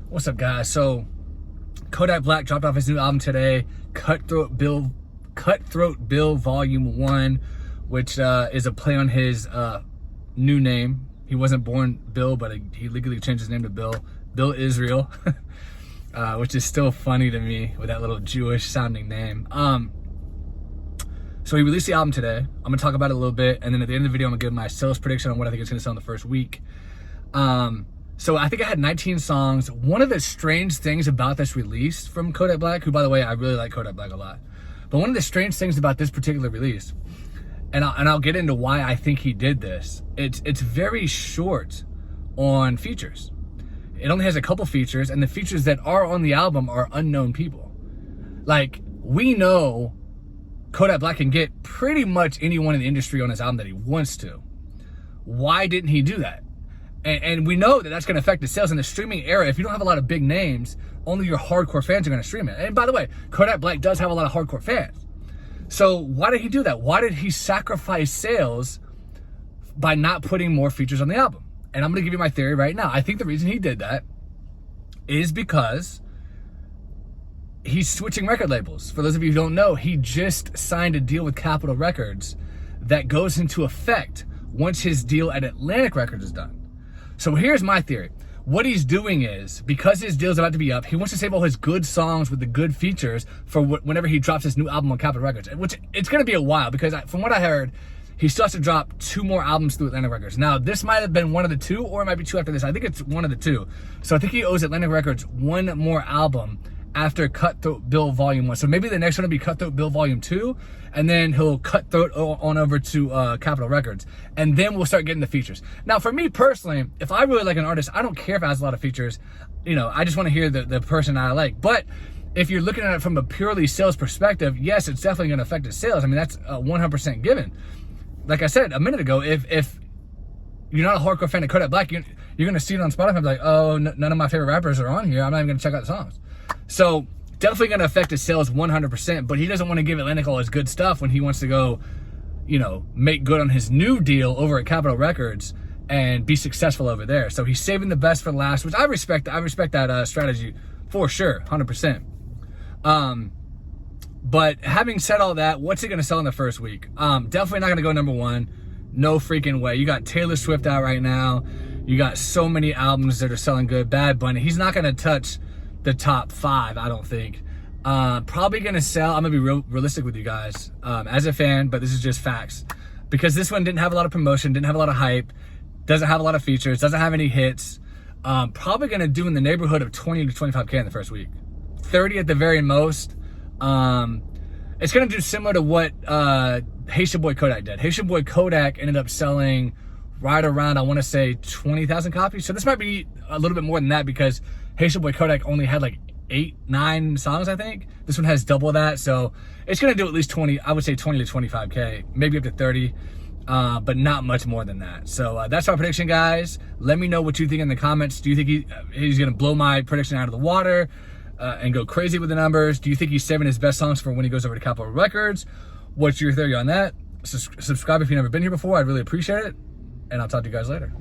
What's up, guys? So Kodak Black dropped off his new album today, Kutthroat Bill Volume 1, which is a play on his new name. He wasn't born Bill, but he legally changed his name to Bill Israel, which is still funny to me with that little Jewish sounding name. So he released the album today. I'm gonna talk about it a little bit, and then at the end of the video, I'm gonna give my sales prediction on what I think it's gonna sell in the first week. So I think I had 19 songs. One of the strange things about this release from Kodak Black, who, by the way, I really like Kodak Black a lot, but one of the strange things about this particular release, and I'll get into why I think he did this, it's very short on features. It only has a couple features, and the features that are on the album are unknown people. Like, we know Kodak Black can get pretty much anyone in the industry on his album that he wants to. Why didn't he do that? And we know that that's going to affect the sales in the streaming era. If you don't have a lot of big names, only your hardcore fans are going to stream it. And by the way, Kodak Black does have a lot of hardcore fans. So why did he do that? Why did he sacrifice sales by not putting more features on the album? And I'm going to give you my theory right now. I think the reason he did that is because he's switching record labels. For those of you who don't know, he just signed a deal with Capitol Records that goes into effect once his deal at Atlantic Records is done. So here's my theory. What he's doing is, because his deal's about to be up, he wants to save all his good songs with the good features for whenever he drops his new album on Capitol Records, which it's going to be a while, because from what I heard, he still has to drop 2 more albums through Atlantic Records. Now, this might have been one of the 2, or it might be 2 after this. I think it's one of the 2. So I think he owes Atlantic Records 1 more album after Kutthroat Bill Volume 1. So maybe the next one will be Kutthroat Bill Volume 2, and then he'll Kutthroat on over to Capitol Records, and then we'll start getting the features. Now, for me personally, if I really like an artist, I don't care if it has a lot of features. You know, I just want to hear the person I like. But if you're looking at it from a purely sales perspective, yes, it's definitely going to affect his sales. I mean, that's 100% given. Like I said a minute ago, if you're not a hardcore fan of Kodak Black, you're going to see it on Spotify and be like, oh, none of my favorite rappers are on here. I'm not even going to check out the songs. So definitely going to affect his sales 100%, but he doesn't want to give Atlantic all his good stuff when he wants to go, you know, make good on his new deal over at Capitol Records and be successful over there. So he's saving the best for last, which I respect. I respect that strategy for sure, 100%. But having said all that, what's it going to sell in the first week? Definitely not going to go number 1. No freaking way. You got Taylor Swift out right now. You got so many albums that are selling good. Bad Bunny. He's not going to touch the top 5, I don't think. Probably gonna sell, I'm gonna be realistic with you guys, as a fan, but this is just facts, because this one didn't have a lot of promotion, didn't have a lot of hype, doesn't have a lot of features, doesn't have any hits. Probably gonna do in the neighborhood of 20 to 25K in the first week, 30 at the very most. It's gonna do similar to what Haitian Boy Kodak did. Haitian Boy Kodak ended up selling right around, I want to say 20,000 copies. So this might be a little bit more than that, because Haitian Boy Kodak only had like 8-9 songs, I think. This one has double that, so it's gonna do at least 20, I would say 20 to 25K, maybe up to 30, but not much more than that. So that's our prediction, guys. Let me know what you think in the comments. Do you think he's gonna blow my prediction out of the water and go crazy with the numbers? Do you think he's saving his best songs for when he goes over to Capitol Records? What's your theory on that? Subscribe if you've never been here before. I'd really appreciate it, and I'll talk to you guys later.